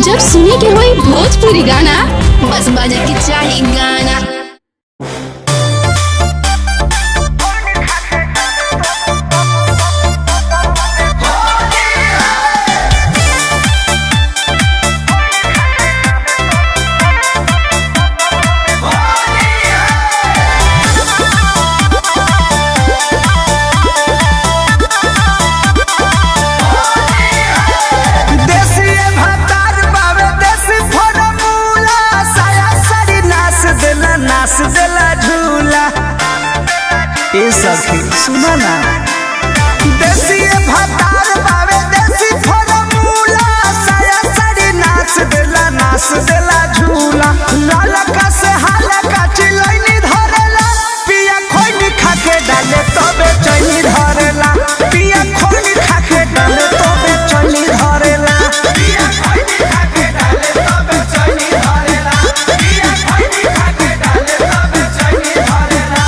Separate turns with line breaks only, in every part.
जब सुने के होई भोजपुरी गाना बस बजे के चाही गाना।
नाच देला झूला ए सखी सुना ना देसी भातार बावे देसी फॉर्मूला साया साड़ी नाच देला झूला लाला का से हाला का चिलैनी धरेला पिया खोइनी खाके डाले तबे चैनी धरेला पिया खोइनी खाके डाले तबे चैनी धरेला पिया खोइनी खाके डाले तबे चैनी धरेला पिया खोइनी खाके डाले तबे चैनी धरेला।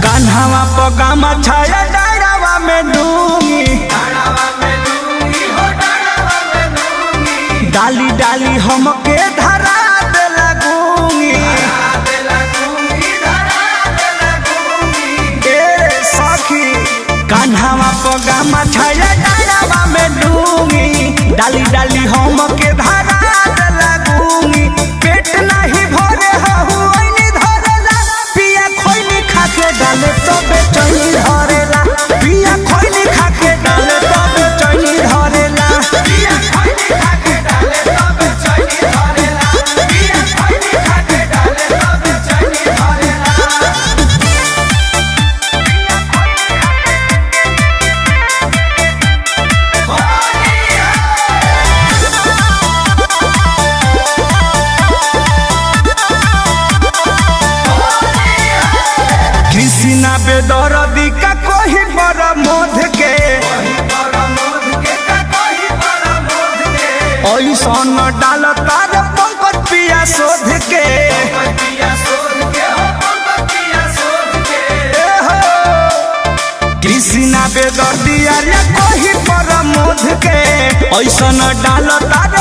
कान्हावा पगामा छाया डारावा में डूंगी डाली डाली हमके धरा दे लगूंगी ए सखी कान्हावा पगामा छाया डारावा में डूंगी डाली डाली हमके धरा दे लगूंगी पेट नहीं भरे हुई धरेला पिया खोइनी खाके डाले तबे चैनी धरेला पिया खोइनी खाके डाले तबे चैनी धरेला पिया खोइनी खाके डाले तबे चैनी धरेला पिया खोइनी खाके डाले तबे चैनी धरेला। कृष्णा बेदरदी का कोई बड़ा मोध के ऐसन डाल तार पंकज पिया शोध के कृष्णा बेदरदी अरे कोई बड़ा मोध के ऐसन डाल तार